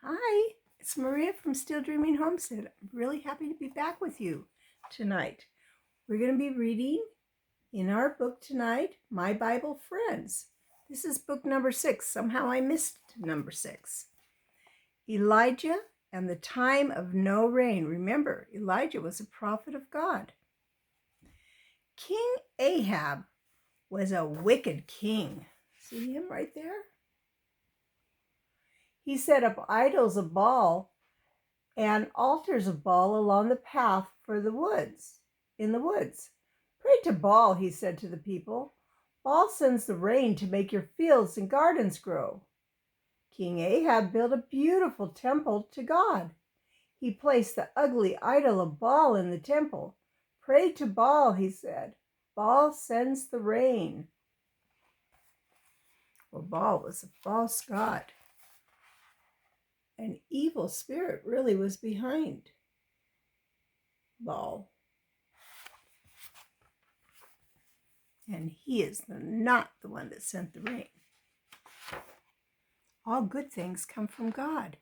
Hi, it's Maria from Still Dreaming Homestead. I'm really happy to be back with you tonight. We're going to be reading in our book tonight, My Bible Friends. This is book number 6. Somehow I missed number 6. Elijah and the time of no rain. Remember, Elijah was a prophet of God. King Ahab was a wicked king. See him right there? He set up idols of Baal and altars of Baal along the path for the woods, in the woods. Pray to Baal, he said to the people. Baal sends the rain to make your fields and gardens grow. King Ahab built a beautiful temple to God. He placed the ugly idol of Baal in the temple. Pray to Baal, he said. Baal sends the rain. Well, Baal was a false god. An evil spirit really was behind Baal. And he is not the one that sent the rain. All good things come from God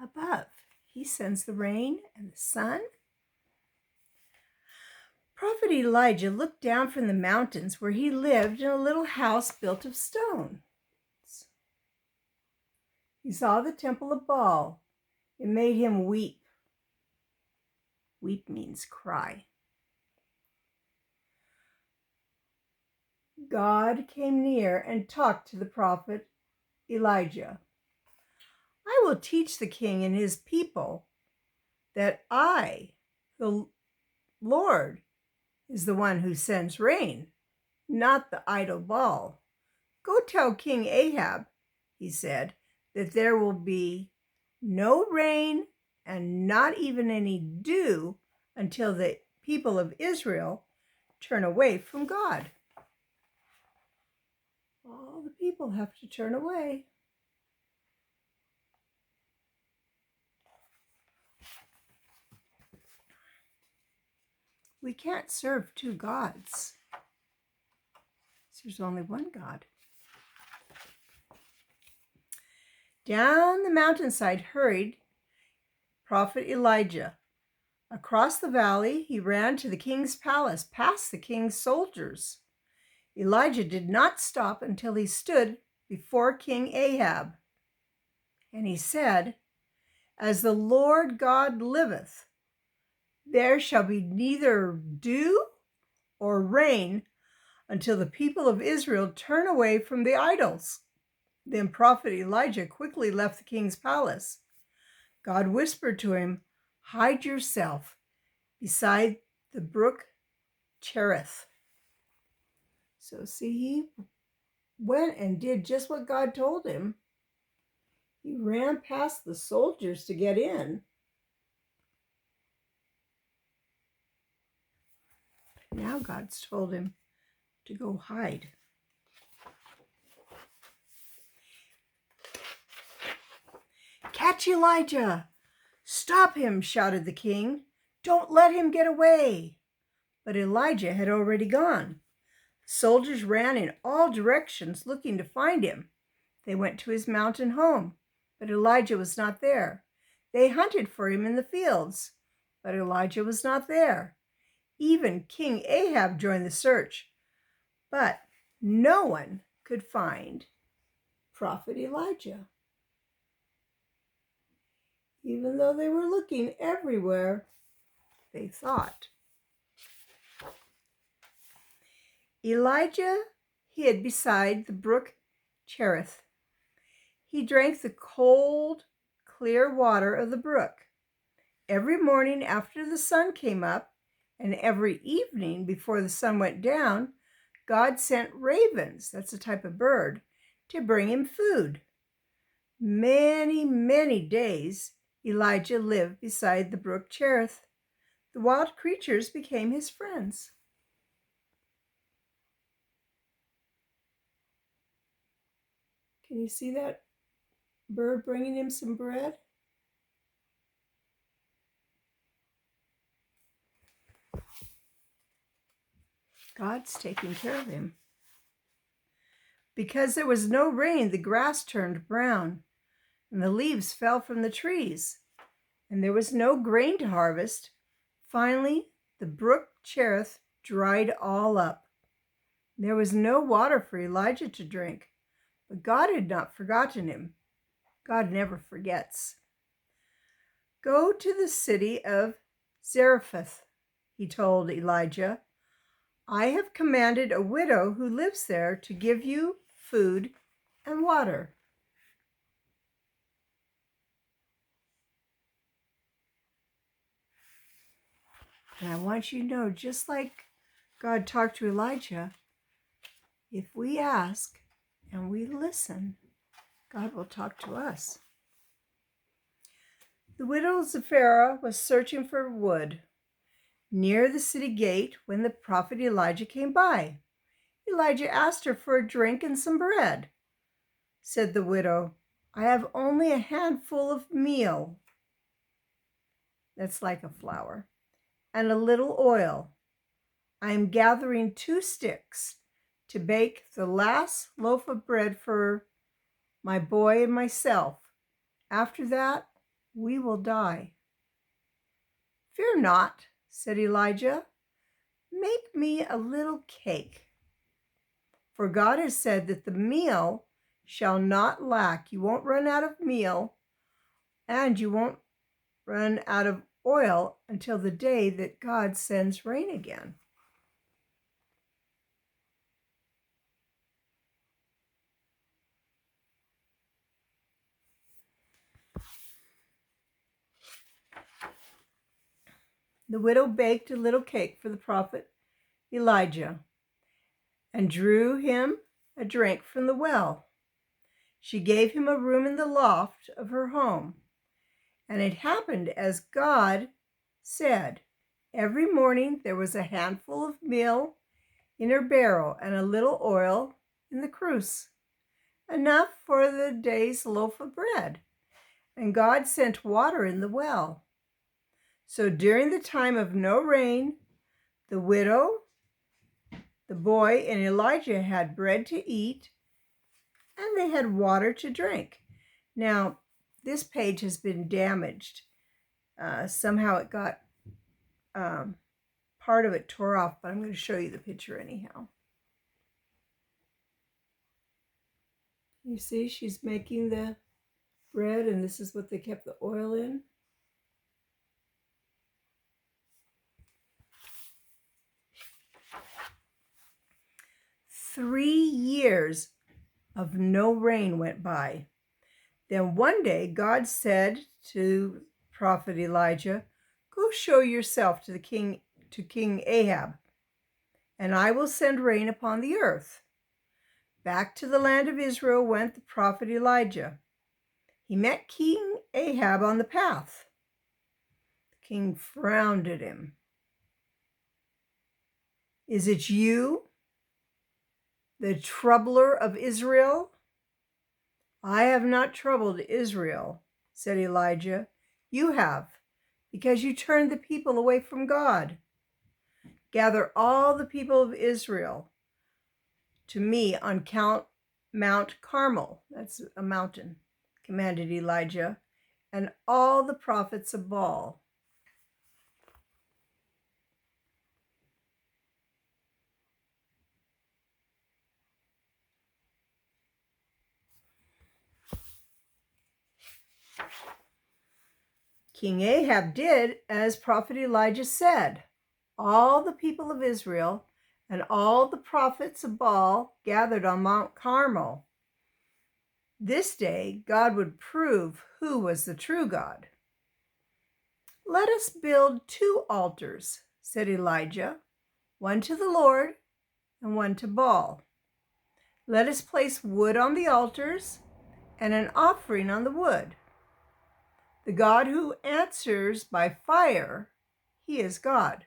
above. He sends the rain and the sun. Prophet Elijah looked down from the mountains where he lived in a little house built of stone. He saw the temple of Baal. It made him weep. Weep means cry. God came near and talked to the prophet Elijah. I will teach the king and his people that I, the Lord, is the one who sends rain, not the idol Baal. Go tell King Ahab, he said, that there will be no rain and not even any dew until the people of Israel turn away from God. All the people have to turn away. We can't serve two gods. There's only one God. Down the mountainside hurried Prophet Elijah. Across the valley, he ran to the king's palace, past the king's soldiers. Elijah did not stop until he stood before King Ahab. And he said, "As the Lord God liveth, there shall be neither dew or rain until the people of Israel turn away from the idols." Then Prophet Elijah quickly left the king's palace. God whispered to him, "Hide yourself beside the brook Cherith." So see, he went and did just what God told him. He ran past the soldiers to get in. Now God's told him to go hide. "Catch Elijah! Stop him!" shouted the king. "Don't let him get away!" But Elijah had already gone. Soldiers ran in all directions looking to find him. They went to his mountain home, but Elijah was not there. They hunted for him in the fields, but Elijah was not there. Even King Ahab joined the search, but no one could find Prophet Elijah. Even though they were looking everywhere, they thought. Elijah hid beside the brook Cherith. He drank the cold, clear water of the brook. Every morning after the sun came up, and every evening before the sun went down, God sent ravens, that's a type of bird, to bring him food. Many, many days Elijah lived beside the brook Cherith. The wild creatures became his friends. Can you see that bird bringing him some bread? God's taking care of him. Because there was no rain, the grass turned brown, and the leaves fell from the trees, and there was no grain to harvest. Finally, the brook Cherith dried all up. There was no water for Elijah to drink, but God had not forgotten him. God never forgets. Go to the city of Zarephath, he told Elijah. I have commanded a widow who lives there to give you food and water. And I want you to know, just like God talked to Elijah, if we ask and we listen, God will talk to us. The widow Zephira was searching for wood near the city gate when the prophet Elijah came by. Elijah asked her for a drink and some bread. Said the widow, I have only a handful of meal, that's like a flour, and a little oil. I am gathering 2 sticks to bake the last loaf of bread for my boy and myself. After that, we will die. Fear not, said Elijah. Make me a little cake. For God has said that the meal shall not lack. You won't run out of meal, and you won't run out of oil until the day that God sends rain again. The widow baked a little cake for the prophet Elijah and drew him a drink from the well. She gave him a room in the loft of her home. And it happened as God said. Every morning there was a handful of meal in her barrel and a little oil in the cruse, enough for the day's loaf of bread. And God sent water in the well. So during the time of no rain, the widow, the boy, and Elijah had bread to eat, and they had water to drink. Now, this page has been damaged. Somehow it got, part of it tore off, but I'm going to show you the picture anyhow. You see, she's making the bread, and this is what they kept the oil in. Three years of no rain went by. Then one day God said to prophet Elijah, go show yourself to King Ahab, and I will send rain upon the earth. Back to the land of Israel went the prophet Elijah. He met King Ahab on the path. The king frowned at him. Is it you, the troubler of Israel? I have not troubled Israel, said Elijah. You have, because you turned the people away from God. Gather all the people of Israel to me on Mount Carmel, that's a mountain, commanded Elijah, and all the prophets of Baal. King Ahab did as prophet Elijah said. All the people of Israel and all the prophets of Baal gathered on Mount Carmel. This day, God would prove who was the true God. Let us build 2 altars, said Elijah, one to the Lord and one to Baal. Let us place wood on the altars and an offering on the wood. The God who answers by fire, he is God.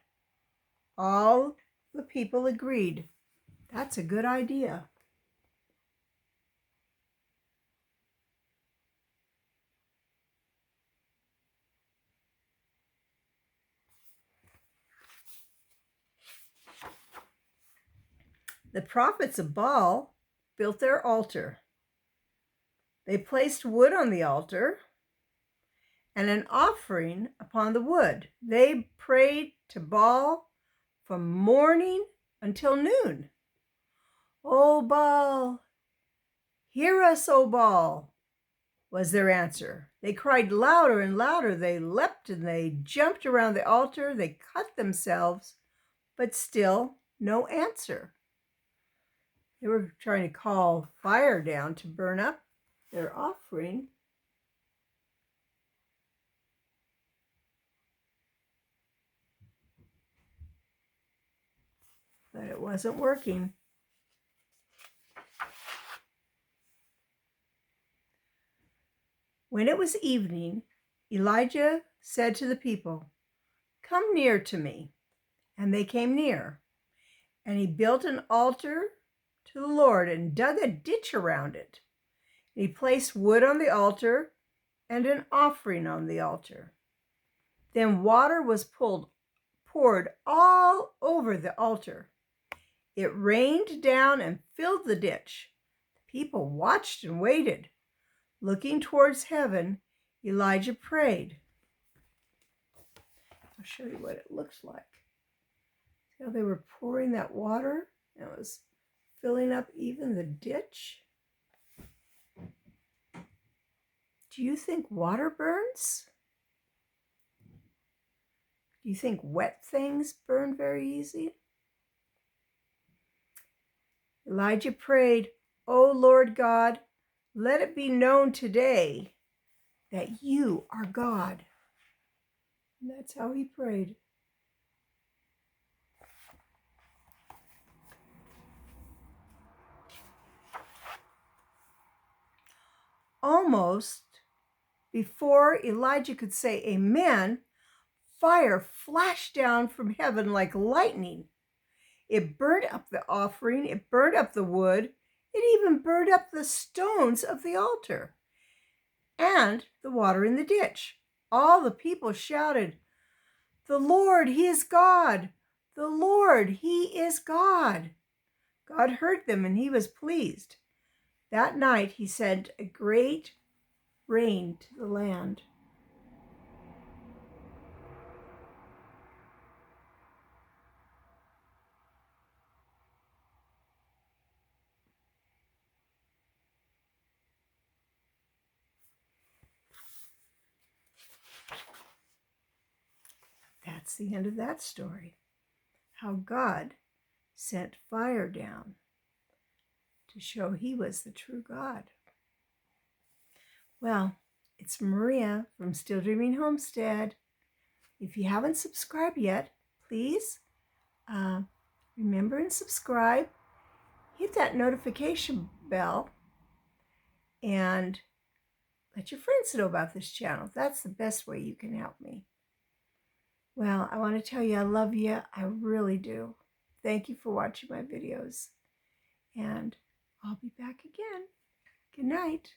All the people agreed. That's a good idea. The prophets of Baal built their altar. They placed wood on the altar and an offering upon the wood. They prayed to Baal from morning until noon. "O Baal, hear us, O Baal," was their answer. They cried louder and louder. They leapt and they jumped around the altar. They cut themselves, but still no answer. They were trying to call fire down to burn up their offering. But it wasn't working. When it was evening, Elijah said to the people, "Come near to me." And they came near. And he built an altar to the Lord and dug a ditch around it. He placed wood on the altar and an offering on the altar. Then water was poured all over the altar. It rained down and filled the ditch. The people watched and waited. Looking towards heaven, Elijah prayed. I'll show you what it looks like. See how they were pouring that water? It was filling up even the ditch. Do you think water burns? Do you think wet things burn very easy? Elijah prayed, "O Lord God, let it be known today that you are God." And that's how he prayed. Almost before Elijah could say amen, fire flashed down from heaven like lightning. It burned up the offering, it burned up the wood, it even burned up the stones of the altar and the water in the ditch. All the people shouted, "The Lord, he is God! The Lord, he is God!" God heard them and he was pleased. That night he sent a great rain to the land. That's the end of that story. How God sent fire down to show he was the true God. Well, it's Maria from Still Dreaming Homestead. If you haven't subscribed yet, please remember and subscribe. Hit that notification bell and let your friends know about this channel. That's the best way you can help me. Well, I want to tell you I love you. I really do. Thank you for watching my videos. And I'll be back again. Good night.